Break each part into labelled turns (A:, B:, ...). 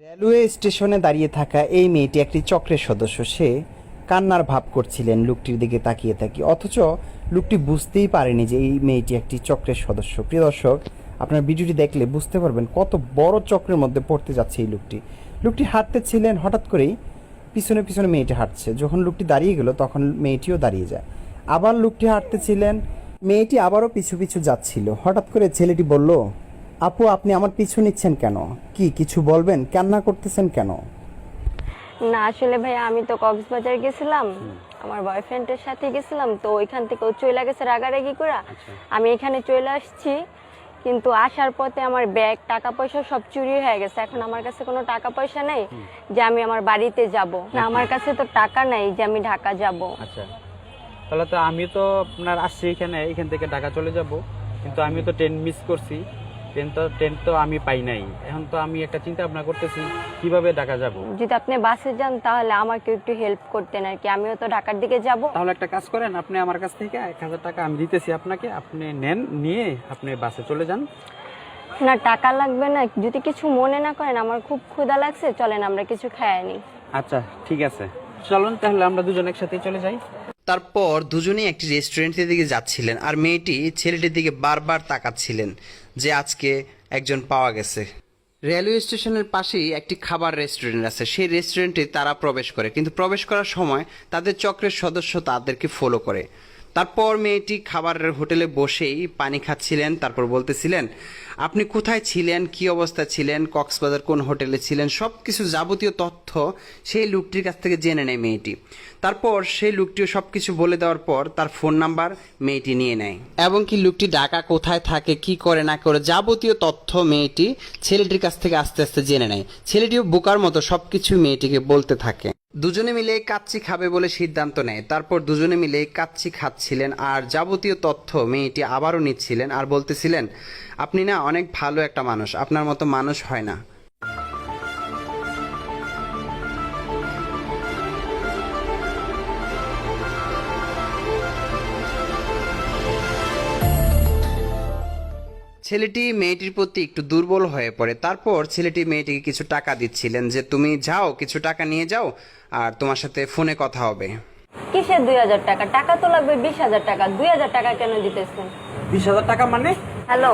A: Railway স্টেশনে দাঁড়িয়ে থাকা এই মেয়েটি একটি চক্রের সদস্য। সে কান্নার ভাব করছিলেন লোকটির দিকে তাকিয়ে থাকি, অথচ লোকটি বুঝতেই পারেনি যে এই মেয়েটি একটি চক্রের সদস্য। প্রিয় দর্শক, আপনার ভিডিওটি দেখলে বুঝতে পারবেন কত বড় চক্রের মধ্যে পড়তে যাচ্ছে এই লোকটি। লোকটি হাঁটতেছিলেন, হঠাৎ করেই পিছনে পিছনে মেয়েটি হাঁটছে। যখন লোকটি দাঁড়িয়ে গেল তখন মেয়েটিও দাঁড়িয়ে যায়। আবার লোকটি হাঁটতেছিলেন, মেয়েটি আবারও পিছু পিছু যাচ্ছিল। হঠাৎ করে ছেলেটি বলল, আপু আপনি আমার পিছু নিচ্ছেন কেন? কি কিছু বলবেন? কান্না করতেছেন কেন?
B: না আসলে ভাই আমি তো কক্সবাজার গেছিলাম, আমার বয়ফ্রেন্ডের সাথে গেছিলাম, তো ওইখান থেকে ও চলে গেছে রাগারাগি করে। আমি এখানে চলে আসছি, কিন্তু আসার পথে আমার ব্যাগ টাকা পয়সা সব চুরি হয়ে গেছে। এখন আমার কাছে কোনো টাকা পয়সা নেই যে আমি আমার বাড়িতে যাব না, আমার কাছে তো টাকা নাই যে আমি ঢাকা যাব।
C: আচ্ছা, তাহলে তো আমি তো আপনার আসছি এখান থেকে ঢাকা চলে যাব, কিন্তু আমি তো ট্রেন মিস করছি। ট্রেন তো আমি পাই নাই। এখন তো আমি একটা চিন্তা ভাবনা করতেছি কিভাবে ঢাকা যাব।
B: যদি আপনি বাসে যান তাহলে আমাকে একটু হেল্প করতেন আর কি, আমিও তো ঢাকার দিকে যাব।
C: তাহলে একটা কাজ করেন, আপনি আমার কাছ থেকে 1000 টাকা আমি দিতেছি আপনাকে, আপনি নেন, নিয়ে আপনি বাসে চলে যান।
B: না টাকা লাগবে না, যদি কিছু মনে না করেন, আমার খুব ক্ষুধা লাগছে, চলেন আমরা কিছু খাই নি।
C: আচ্ছা ঠিক আছে, চলুন তাহলে আমরা দুজন একসাথে চলে যাই।
A: তারপর দুজনেই একটি রেস্টুরেন্টের দিকে যাচ্ছিলেন, আর মেয়েটি ছেলেটির দিকে বারবার তাকাচ্ছিলেন যে আজকে একজন পাওয়া গেছে। রেলওয়ে স্টেশনের পাশেই একটি খাবার রেস্টুরেন্ট আছে। সেই রেস্টুরেন্টে তারা প্রবেশ করে, কিন্তু প্রবেশ করার সময় তাদের চক্রের সদস্য তাদেরকে ফলো করে। তারপর মেয়েটি খাবারের হোটেলে বসেই পানি খাচ্ছিলেন, তারপর বলতেছিলেন, আপনি কোথায় ছিলেন, কি অবস্থা ছিলেন, কক্সবাজার কোন হোটেলে ছিলেন, সব কিছু যাবতীয় তথ্য সেই লোকটির কাছ থেকে জেনে নেয় মেয়েটি। তারপর সেই লোকটিও সব কিছু বলে দেওয়ার পর তার ফোন নাম্বার মেয়েটি নিয়ে নেয়, এবং কি লোকটি ঢাকা কোথায় থাকে, কি করে না করে যাবতীয় তথ্য মেয়েটি ছেলেটির কাছ থেকে আস্তে আস্তে জেনে নেয়। ছেলেটিও বোকার মতো সবকিছু মেয়েটিকে বলতে থাকে। দুজনে মিলে কাচ্চি খাবে বলে সিদ্ধান্ত নেয়। তারপর দুজনে মিলে কাচ্চি খাচ্ছিলেন, আর যাবতীয় তথ্য মেয়েটি আবারও নিচ্ছিলেন, আর বলতেছিলেন, আপনি না অনেক ভালো একটা মানুষ, আপনার মতো মানুষ হয় না। ছেলেটি মেয়েটির প্রতি একটু দুর্বল হয়ে পড়ে। তারপর ছেলেটি মেয়েটিকে কিছু টাকা দিচ্ছিলেন যে তুমি যাও, কিছু টাকা নিয়ে যাও, আর তোমার সাথে ফোনে কথা হবে।
B: কিসের 2000 টাকা? টাকা তো লাগবে 20,000 টাকা। 2000 টাকা কেন দিতেছেন?
C: 20,000 টাকা মানে?
B: হ্যালো,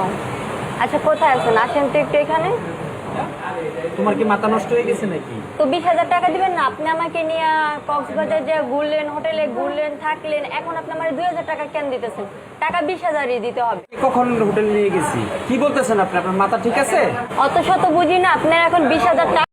B: আচ্ছা কোথায় আছেন? আসেন তো একটু এখানে।
C: তোমার কি মাথা নষ্ট হয়ে গেছে নাকি?
B: তো 20,000 টাকা দিবেন না? আপনি আমাকে নিয়ে কক্সবাজার যে ঘুরলেন, হোটেলে ঘুরলেন, থাকলেন, এখন আপনি আমার 2000 টাকা কেন দিতেছেন? টাকা 20,000ই দিতে হবে।
C: কখন হোটেল নিয়ে গেছি? কি বলতেছেন আপনি? আপনার মাথা ঠিক আছে?
B: অত শত বুঝি না, আপনার এখন 20,000 টাকা